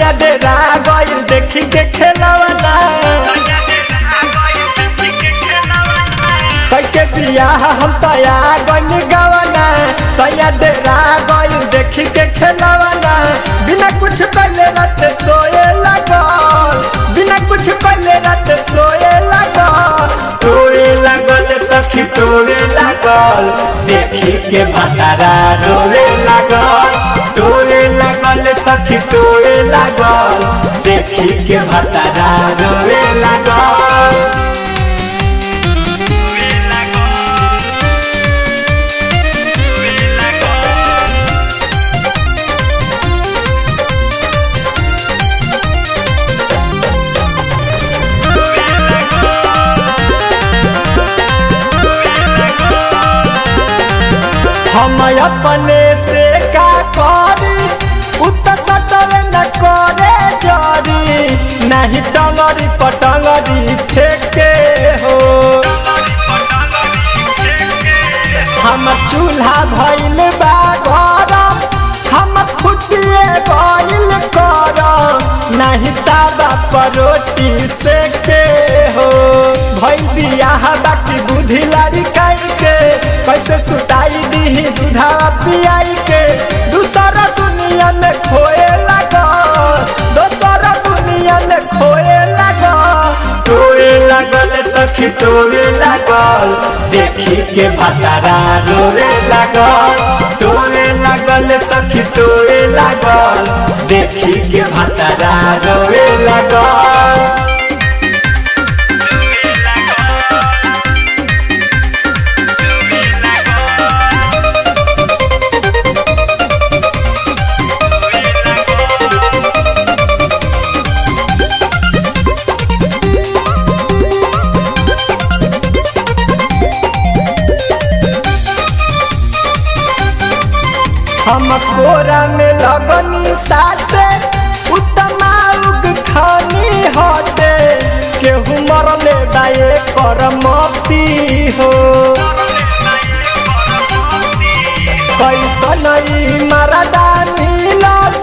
सैया डेरा गइल देखी के खेलवना कैके बियाह हम तया गन गवना सैया डेरा गइल देखी के खेलवना बिना कुछ पहले रात सोए लगल बिना कुछ पहले रात सोए लगल टोए लगल सखी टोए लगल देखी के भतारा रोए लगल टोए लगल सखी टोए लगल देखी के भतारा रोए लगल हम अपने से का करी उत सटर न करे जरी नहीं टंगरी पटंगरी फेंके हो हम चूल्हा भइल बा घर हम खुटिए गइल कर नहीं तावा पर रोटी सेके हो भइल बियाह बाकी बुद्धि लड़काई के कैसे सुताई दी दूधा पियाई के दूसरा दुनिया में खोए लगा दूसरा दुनिया में खोए लगा टोए लगल सखी टोए लगल देखी के भतारा रोए लगल टोए लगल सखी टोए लगल देखी के भतारा रोए लगल हम कोरा में लगनी साथे उतमाउग खानी हटे केहू मरले दाए कर मती हो कैसा नहीं मरदा मिलल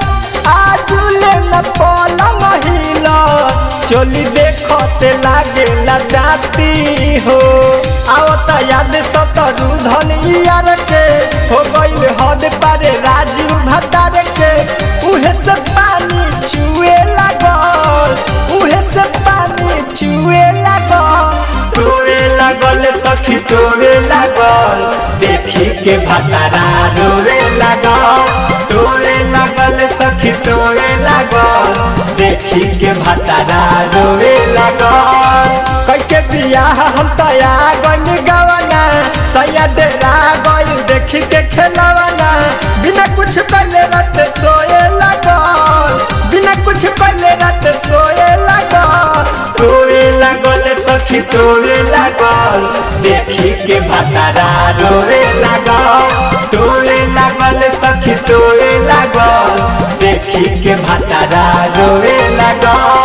आजुले न पलंग हिलल चोली देखते लागे जाती हो आवत याद सतरू धनिया के हो गइल हद पारे राजीव भतार के उहे से पानी छुए लगल उहे से पानी छुए लगल टोए लगल सखी टोए लगल देखी के भतारा रोए लगल टोए लगल सखी टोए लगल देखी के भतारा रोए लगल कैके बियाह हम तया गन गवना सैया डेरा गइल देखी के खेलवना बिना कुछ पहले रात सोए लगल बिना कुछ पहले रात सोए लगल टोए लगल सखी टोए लगल देखी के भतारा रोए लगल टोए लगल सखी टोए लगल देखी के भतारा रोए लगल।